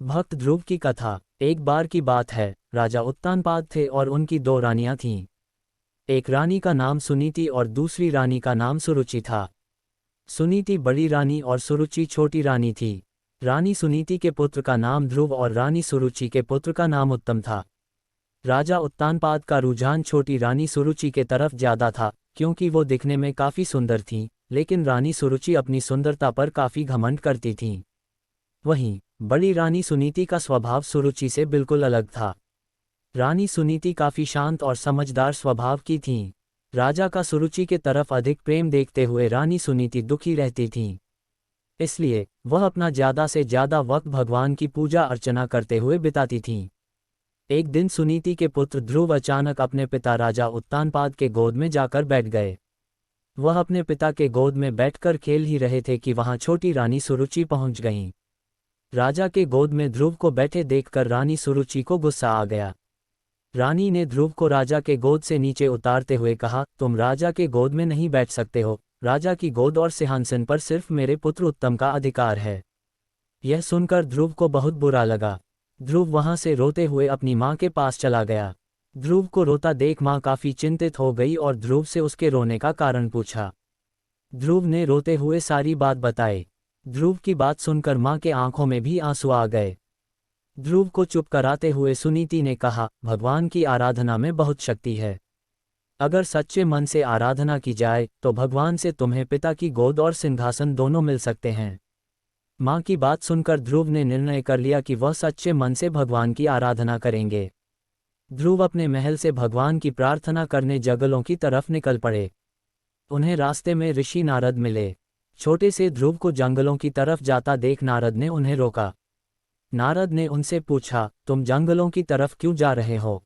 भक्त ध्रुव की कथा। एक बार की बात है, राजा उत्तानपाद थे और उनकी दो रानियां थीं। एक रानी का नाम सुनीति और दूसरी रानी का नाम सुरुचि था। सुनीति बड़ी रानी और सुरुचि छोटी रानी थी। रानी सुनीति के पुत्र का नाम ध्रुव और रानी सुरुचि के पुत्र का नाम उत्तम था। राजा उत्तानपाद का रुझान छोटी रानी सुरुचि के तरफ ज्यादा था, क्योंकि वो दिखने में काफी सुंदर थीं, लेकिन रानी सुरुचि अपनी सुंदरता पर काफी घमंड करती थीं। वहीं बड़ी रानी सुनीति का स्वभाव सुरुचि से बिल्कुल अलग था। रानी सुनीति काफी शांत और समझदार स्वभाव की थीं। राजा का सुरुचि के तरफ अधिक प्रेम देखते हुए रानी सुनीति दुखी रहती थीं। इसलिए वह अपना ज्यादा से ज्यादा वक्त भगवान की पूजा अर्चना करते हुए बिताती थीं। एक दिन सुनीति के पुत्र ध्रुव अचानक अपने पिता राजा उत्तानपाद के गोद में जाकर बैठ गए। वह अपने पिता के गोद में बैठकर खेल ही रहे थे कि वहां छोटी रानी सुरुचि पहुंच गईं। राजा के गोद में ध्रुव को बैठे देखकर रानी सुरुचि को गुस्सा आ गया। रानी ने ध्रुव को राजा के गोद से नीचे उतारते हुए कहा, तुम राजा के गोद में नहीं बैठ सकते हो। राजा की गोद और सिंहासन पर सिर्फ मेरे पुत्र उत्तम का अधिकार है। यह सुनकर ध्रुव को बहुत बुरा लगा। ध्रुव वहां से रोते हुए अपनी माँ के पास चला गया। ध्रुव को रोता देख माँ काफी चिंतित हो गई और ध्रुव से उसके रोने का कारण पूछा। ध्रुव ने रोते हुए सारी बात बताई। ध्रुव की बात सुनकर माँ के आंखों में भी आंसू आ गए। ध्रुव को चुप कराते हुए सुनीति ने कहा, भगवान की आराधना में बहुत शक्ति है। अगर सच्चे मन से आराधना की जाए तो भगवान से तुम्हें पिता की गोद और सिंहासन दोनों मिल सकते हैं। माँ की बात सुनकर ध्रुव ने निर्णय कर लिया कि वह सच्चे मन से भगवान की आराधना करेंगे। ध्रुव अपने महल से भगवान की प्रार्थना करने जंगलों की तरफ निकल पड़े। उन्हें रास्ते में ऋषि नारद मिले। छोटे से ध्रुव को जंगलों की तरफ जाता देख नारद ने उन्हें रोका। नारद ने उनसे पूछा, तुम जंगलों की तरफ क्यों जा रहे हो?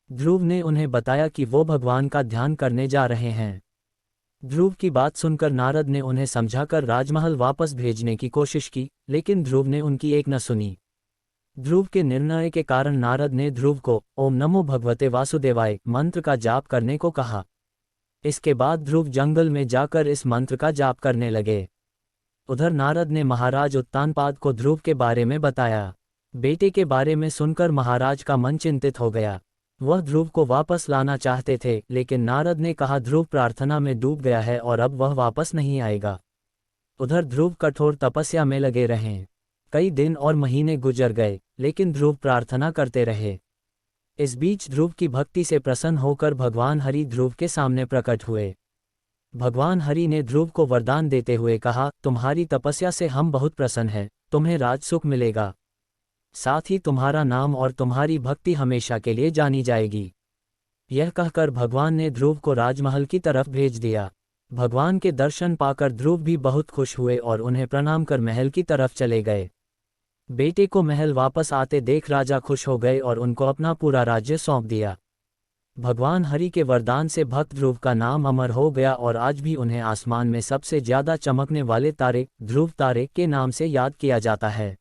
ध्रुव ने उन्हें बताया कि वो भगवान का ध्यान करने जा रहे हैं। ध्रुव की बात सुनकर नारद ने उन्हें समझाकर राजमहल वापस भेजने की कोशिश की, लेकिन ध्रुव ने उनकी एक न सुनी। ध्रुव के निर्णय के कारण नारद ने ध्रुव को ओम नमो भगवते वासुदेवाय मंत्र का जाप करने को कहा। इसके बाद ध्रुव जंगल में जाकर इस मंत्र का जाप करने लगे। उधर नारद ने महाराज उत्तानपाद को ध्रुव के बारे में बताया। बेटे के बारे में सुनकर महाराज का मन चिंतित हो गया। वह ध्रुव को वापस लाना चाहते थे, लेकिन नारद ने कहा ध्रुव प्रार्थना में डूब गया है और अब वह वापस नहीं आएगा। उधर ध्रुव कठोर तपस्या में लगे रहे। कई दिन और महीने गुजर गए, लेकिन ध्रुव प्रार्थना करते रहे। इस बीच ध्रुव की भक्ति से प्रसन्न होकर भगवान हरि ध्रुव के सामने प्रकट हुए। भगवान हरि ने ध्रुव को वरदान देते हुए कहा, तुम्हारी तपस्या से हम बहुत प्रसन्न हैं, तुम्हें राजसुख मिलेगा। साथ ही तुम्हारा नाम और तुम्हारी भक्ति हमेशा के लिए जानी जाएगी। यह कहकर भगवान ने ध्रुव को राजमहल की तरफ भेज दिया। भगवान के दर्शन पाकर ध्रुव भी बहुत खुश हुए और उन्हें प्रणाम कर महल की तरफ चले गए। बेटे को महल वापस आते देख राजा खुश हो गए और उनको अपना पूरा राज्य सौंप दिया। भगवान हरि के वरदान से भक्त ध्रुव का नाम अमर हो गया और आज भी उन्हें आसमान में सबसे ज्यादा चमकने वाले तारे ध्रुव तारे के नाम से याद किया जाता है।